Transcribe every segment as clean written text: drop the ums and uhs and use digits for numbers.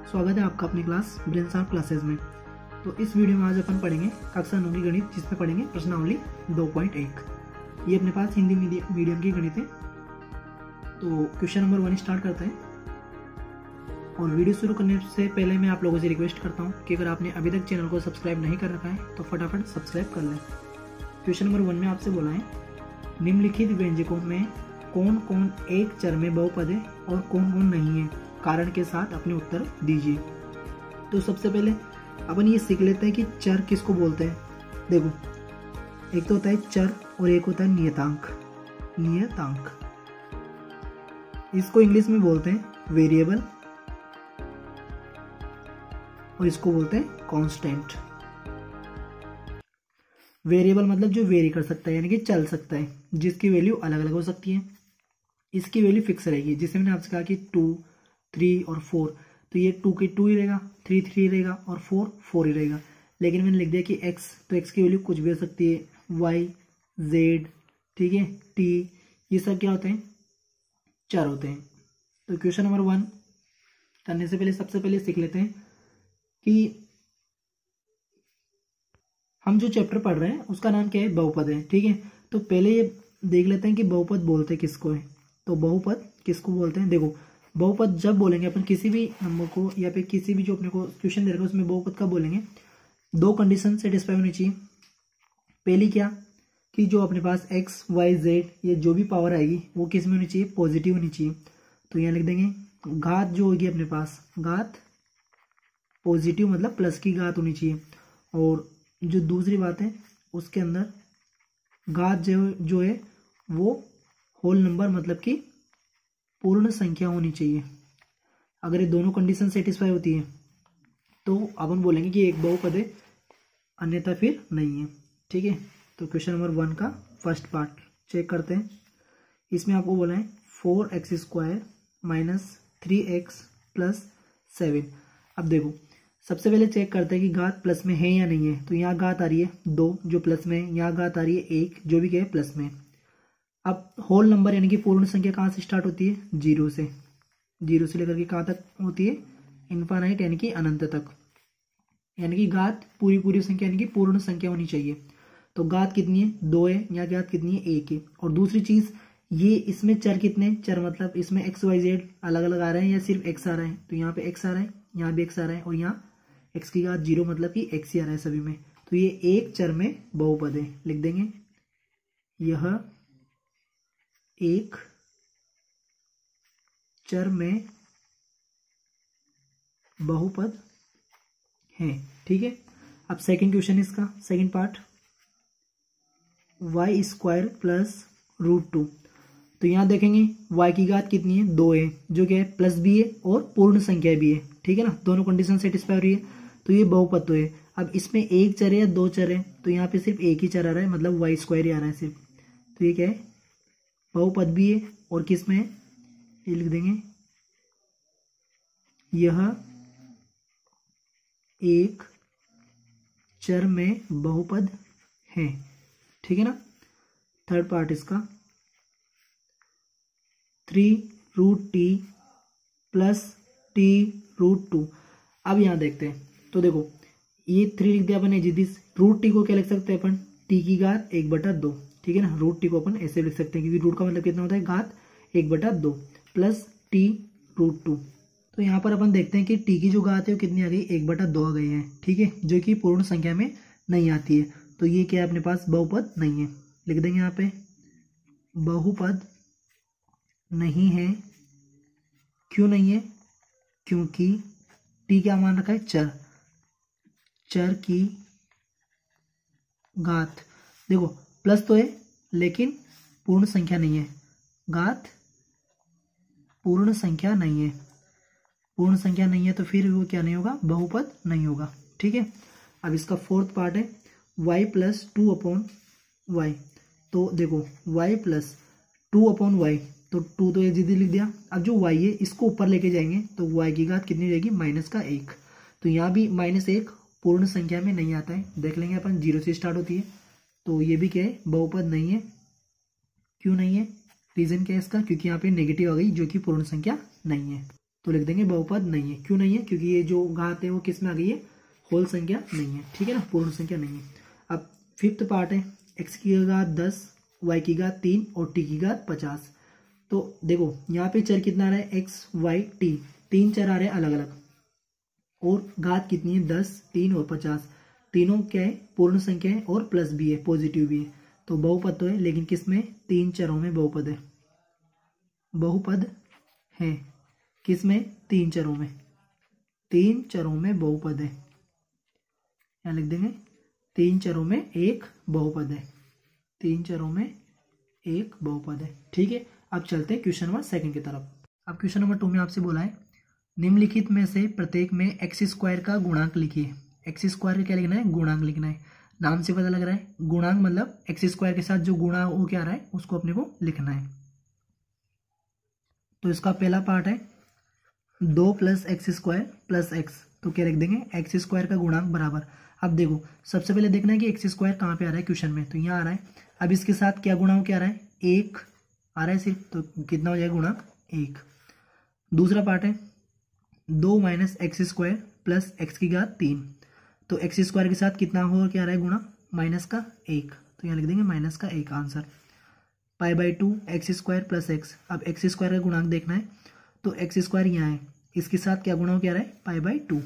स्वागत है आपका अपनी क्लास ब्रेन शार्प क्लासेज में। तो इस वीडियो में आज अपन पढ़ेंगे कक्षा 9 की गणित, जिसमें पढ़ेंगे प्रश्नावली 2.1। ये अपने पास हिंदी मीडियम की गणित है। तो क्वेश्चन नंबर 1 स्टार्ट करते हैं। और वीडियो शुरू करने से पहले मैं आप लोगों से रिक्वेस्ट करता हूँ कि अगर आपने अभी तक चैनल को सब्सक्राइब नहीं कर रखा है तो फटाफट सब्सक्राइब कर लें। क्वेश्चन नंबर 1 में आपसे बोला है, निम्नलिखित व्यंजकों में कौन कौन एक चर में बहुपद है और कौन कौन नहीं है, कारण के साथ अपने उत्तर दीजिए। तो सबसे पहले अपन ये सीख लेते हैं कि चर किसको बोलते हैं। देखो, एक तो होता है चर और एक होता है नियतांक। नियतांक इसको इंग्लिश में बोलते हैं वेरिएबल और इसको बोलते हैं कांस्टेंट। वेरिएबल मतलब जो वेरी कर सकता है, यानी कि चल सकता है, जिसकी वैल्यू अलग अलग हो सकती है। इसकी वैल्यू फिक्स रहेगी। जैसे मैंने आपसे कहा कि 2, 3 और 4, तो ये 2 की 2 ही रहेगा, 3 3 रहेगा और 4 4 ही रहेगा। लेकिन मैंने लिख दिया कि x, तो x की वैल्यू कुछ भी हो सकती है, y, z, ठीक है, t, ये सब क्या होते हैं, चर होते हैं। तो क्वेश्चन नंबर 1 करने से पहले सबसे पहले सीख लेते हैं कि हम जो चैप्टर पढ़ रहे हैं उसका नाम क्या है, बहुपद है। ठीक है, तो पहले ये देख लेते हैं कि बहुपद बोलते किसको है। तो बहुपद किसको बोलते हैं। देखो, बहुपद जब बोलेंगे अपन किसी भी नंबर को या फिर किसी भी जो अपने को क्वेश्चन दे रखा है उसमें बहुपद कब बोलेंगे, दो कंडीशन सेटिस्फाई होनी चाहिए। पहली क्या, कि जो अपने पास x, y, z ये जो भी पावर आएगी वो किस में होनी चाहिए, पॉजिटिव होनी चाहिए। तो यहाँ लिख देंगे घात जो होगी अपने पास, घात पॉजिटिव मतलब प्लस की घात होनी चाहिए। और जो दूसरी बात है उसके अंदर घात जो है वो होल नंबर मतलब कि पूर्ण संख्या होनी चाहिए। अगर ये दोनों कंडीशन सेटिस्फाई होती है तो अपन बोलेंगे कि एक बहुपद है, अन्यथा फिर नहीं है। ठीक है, तो क्वेश्चन नंबर 1 का फर्स्ट पार्ट चेक करते हैं। इसमें आपको बोला है 4x² माइनस 3x प्लस 7। अब देखो, सबसे पहले चेक करते हैं कि घात प्लस में है या नहीं है। तो यहाँ घात आ रही है 2 जो प्लस में है, यहाँ घात आ रही है 1 जो भी क्या है प्लस में। अब होल नंबर यानी कि पूर्ण संख्या कहाँ से स्टार्ट होती है, 0 से। 0 से लेकर के कहाँ तक होती है, इनफाइनाइट यानी कि अनंत तक। यानी कि घात पूरी संख्या यानी कि पूर्ण संख्या होनी चाहिए। तो घात कितनी है, 2 है, यहाँ घात कितनी है, 1 है। और दूसरी चीज ये इसमें चर कितने, चर मतलब इसमें x y z अलग अलग आ रहे हैं या सिर्फ x आ रहा है। तो यहाँ पे x आ रहा है, यहाँ भी x आ रहा है और यहाँ x की घात 0 मतलब कि x ही आ रहा है सभी में। तो ये एक चर में बहुपद है। लिख देंगे यह एक चर में बहुपद है। ठीक है, अब सेकंड क्वेश्चन इसका सेकंड पार्ट, y² प्लस √2। तो यहां देखेंगे y की घात कितनी है, 2 है, जो क्या है प्लस भी है और पूर्ण संख्या भी है। ठीक है ना, दोनों कंडीशन सेटिस्फाई हो रही है, तो ये बहुपद तो है। अब इसमें एक चर है या दो चर है, तो यहाँ पे सिर्फ एक ही चर आ रहा है, मतलब y² ही आ रहा है सिर्फ। तो ये क्या है, बहुपद भी है और किस में है, ये लिख देंगे यह एक चर में बहुपद है। ठीक है ना, थर्ड पार्ट इसका 3√t प्लस t√2। अब यहां देखते हैं, तो देखो ये 3 लिख दिया अपन ने, जिस √t को क्या लिख सकते हैं अपन, t की घात 1/2। ठीक है ना, √t को अपन ऐसे लिख सकते हैं क्योंकि रूट का मतलब कितना होता है, घात 1/2 प्लस t√2। तो यहाँ पर अपन देखते हैं कि t की जो घात है वो कितनी आ गई, 1/2 आ गई है। ठीक है, जो कि पूर्ण संख्या में नहीं आती है। तो ये क्या है, अपने पास बहुपद नहीं है। लिख देंगे यहाँ पे बहुपद नहीं है। क्यों नहीं है, क्योंकि t क्या मान रखा है, चर। चर की घात देखो प्लस तो है लेकिन पूर्ण संख्या नहीं है, घात पूर्ण संख्या नहीं है। पूर्ण संख्या नहीं है तो फिर वो क्या नहीं होगा, बहुपद नहीं होगा। ठीक है, अब इसका फोर्थ पार्ट है y प्लस 2/y। तो देखो y प्लस 2/y, तो 2 तो एक जिद्दी लिख दिया। अब जो y है इसको ऊपर लेके जाएंगे तो y की घात कितनी रहेगी, -1। तो यहाँ भी -1 पूर्ण संख्या में नहीं आता है। देख लेंगे अपन, 0 से स्टार्ट होती है, तो ये भी क्या है, बहुपद नहीं है। क्यों नहीं है, रीजन क्या है इसका, क्योंकि यहाँ पे नेगेटिव आ गई जो कि पूर्ण संख्या नहीं है। तो लिख देंगे बहुपद नहीं है। क्यों नहीं है? क्योंकि ये जो घात है वो किस में आ गई है, होल संख्या नहीं है, ठीक है ना, पूर्ण संख्या नहीं है। अब फिफ्थ पार्ट है, x की घात 10, y की घात 3 और t की घात 50। तो देखो यहाँ पे चर कितना आ रहा है, x y t, तीन चर आ रहे हैं अलग अलग, और घात कितनी है 10, 3 और 50। तीनों क्या है, पूर्ण संख्या है और प्लस भी है, पॉजिटिव भी है। तो बहुपद तो है, लेकिन किस में, तीन चरों में बहुपद है। बहुपद है किस में, तीन चरों में, तीन चरों में बहुपद है। यहाँ लिख देंगे तीन चरों में एक बहुपद है, तीन चरों में एक बहुपद है, ठीक है। अब चलते हैं क्वेश्चन नंबर सेकंड की तरफ। अब क्वेश्चन नंबर 2 में आपसे बोला है निम्नलिखित में से प्रत्येक में एक्स स्क्वायर का गुणांक लिखिए। एक्स स्क्वायर क्या लिखना है, गुणांक लिखना है। नाम से पता लग रहा है गुणांक मतलब एक्स स्क्वायर के साथ जो गुणा वो क्या आ रहा है उसको अपने को लिखना है। तो इसका पहला पार्ट है 2 plus x square plus x, तो क्या लिख देंगे, एक्स स्क्वायर का गुणांक बराबर। अब देखो सबसे पहले देखना है कि एक्स स्क्वायर कहाँ पे आ रहा है क्वेश्चन में, तो यहाँ आ रहा है। अब इसके साथ क्या गुणा हो, क्या आ रहा है, एक आ रहा है सिर्फ, तो कितना हो जाएगा गुणांक, एक। दूसरा पार्ट है 2 minus x square plus x की घात 3, तो एक्स स्क्वायर के साथ कितना हो, क्या आ रहा है गुणा, माइनस का एक, तो यहाँ लिख देंगे माइनस का एक answer. Pi by 2 x square plus x, अब एक्स स्क्वायर का गुणांक देखना है, तो एक्स स्क्वायर यहाँ है, इसके साथ क्या गुणा हो, क्या आ रहा है, पाई बाई 2,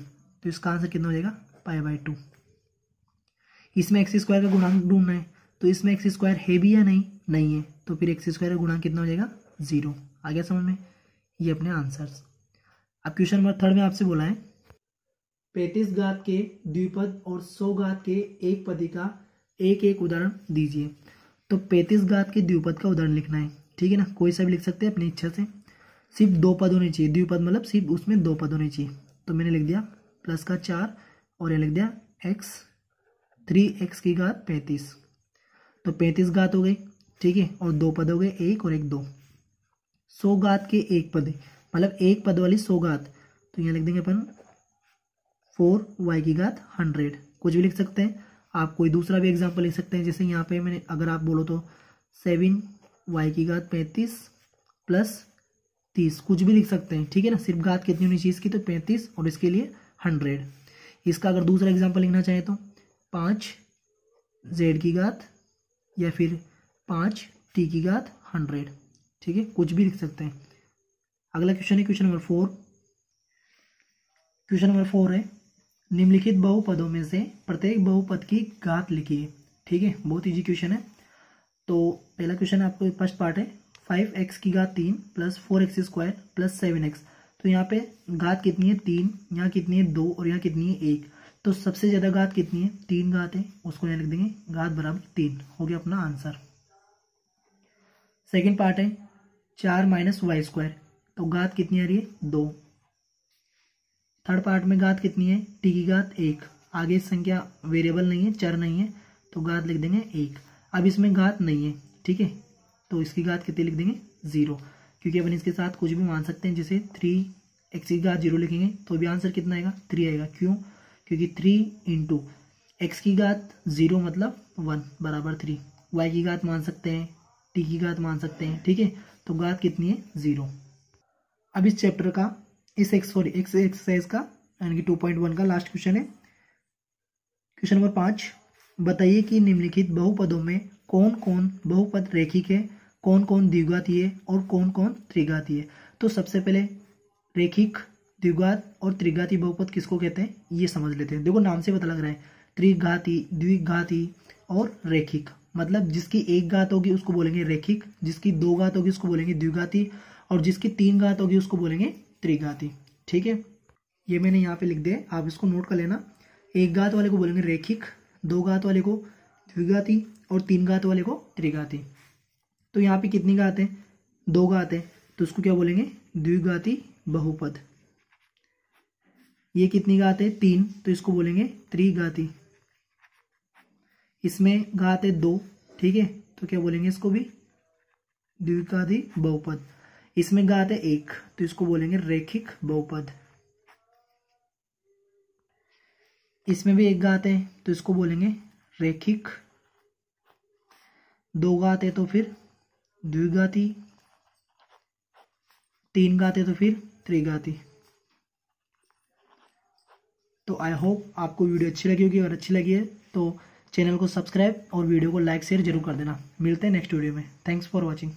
तो इसका आंसर कितना हो जाएगा, पाई बाई 2। इसमें एक्स स्क्वायर का गुणांक ढूंढना है, तो इसमें एक्स स्क्वायर है भी या नहीं, नहीं है, तो फिर एक्स स्क्वायर का गुणांक कितना हो जाएगा, 0। आ गया समझ में, ये अपने आंसर्स। अब क्वेश्चन नंबर 3 में आपसे बोला है 35 घात के द्विपद और 100 घात के एक पदी का एक एक उदाहरण दीजिए। तो 35 घात के द्विपद का उदाहरण लिखना है, ठीक है ना, कोई सा भी लिख सकते हैं अपनी इच्छा से, सिर्फ दो पद होने चाहिए, द्विपद मतलब सिर्फ उसमें दो पद होने चाहिए। तो मैंने लिख दिया प्लस का 4 और ये लिख दिया x 3x की घात 35, तो 35 घात हो गई, ठीक है, और दो पद हो गए, एक और एक दो। 100 घात के एक पद मतलब एक पद वाली 100 घात, तो यहाँ लिख देंगे अपन 4y की घात 100, कुछ भी लिख सकते हैं आप। कोई दूसरा भी एग्जाम्पल लिख सकते हैं, जैसे यहाँ पे मैंने अगर आप बोलो तो 7y की घात 35 प्लस 30, कुछ भी लिख सकते हैं, ठीक है ना। सिर्फ घात कितनी होनी चाहिए इसकी, तो 35 और इसके लिए 100। इसका अगर दूसरा एग्जाम्पल लिखना चाहे तो 5z की घात या फिर 5t की घात 100, ठीक है, कुछ भी लिख सकते हैं। अगला क्वेश्चन है क्वेश्चन नंबर 4। क्वेश्चन नंबर 4 है निम्नलिखित बहुपदों में से प्रत्येक बहुपद की घात लिखिए, ठीक है, बहुत इजी क्वेश्चन है। तो पहला क्वेश्चन आपको फर्स्ट पार्ट है 5x की घात 3 plus 4x square plus 7x, तो यहाँ पे घात कितनी है 3, यहाँ कितनी है 2 और यहाँ कितनी है 1, तो सबसे ज़्यादा घात कितनी है, 3 घात है, उसको यहाँ लिख देंगे घात बराबर 3, हो गया अपना आंसर। सेकेंड पार्ट है 4 माइनस वाई स्क्वायर, तो घात कितनी आ रही है 2। थर्ड पार्ट में घात कितनी है, t की घात 1, आगे संख्या वेरिएबल नहीं है, चर नहीं है, तो घात लिख देंगे 1। अब इसमें घात नहीं है, ठीक है, तो इसकी घात कितनी लिख देंगे 0, क्योंकि अपन इसके साथ कुछ भी मान सकते हैं, जैसे 3x की घात 0 लिखेंगे तो भी आंसर कितना आएगा 3 आएगा। क्यों, क्योंकि 3 इंटू एक्स की घात 0 मतलब 1 बराबर 3, y की घात मान सकते हैं, t की घात मान सकते हैं, ठीक है, तो घात कितनी है 0। अब इस चैप्टर का इस एक्सरसाइज का यानी कि 2.1 का लास्ट क्वेश्चन है क्वेश्चन नंबर 5। बताइए कि निम्नलिखित बहुपदों में कौन कौन बहुपद रेखिक है, कौन कौन द्विघातीय है और कौन कौन त्रिघातीय है। तो सबसे पहले रेखिक, द्विघात और त्रिघाती बहुपद किसको कहते हैं ये समझ लेते हैं। देखो नाम से पता लग रहा है त्रिघाती, द्विघाती और रेखिक, मतलब जिसकी एक घात होगी उसको बोलेंगे रेखिक, जिसकी दो घात होगी उसको बोलेंगे द्विघाती, और जिसकी 3 घात होगी उसको बोलेंगे त्रिघाती, ठीक है। ये मैंने यहाँ पे लिख दिया, आप इसको नोट कर लेना। एक घात वाले को बोलेंगे रेखिक, दो घात वाले को द्विघाती और 3 घात वाले को त्रिघाती। तो यहाँ पे कितनी घात है, 2 घात है, तो उसको क्या बोलेंगे द्विघाती बहुपद। ये कितनी घात है 3, तो इसको बोलेंगे त्रिघाती। इसमें घात है 2, ठीक है, तो क्या बोलेंगे इसको भी द्विघाती बहुपद। इसमें घात है 1, तो इसको बोलेंगे रेखिक बहुपद। इसमें भी एक घात है तो इसको बोलेंगे रेखिक, 2 घात है तो फिर द्विघाती, 3 घात है तो फिर त्रिघाती। तो आई होप आपको वीडियो अच्छी लगी होगी, और अच्छी लगी है तो चैनल को सब्सक्राइब और वीडियो को लाइक शेयर जरूर कर देना। मिलते हैं नेक्स्ट वीडियो में। Thanks for watching.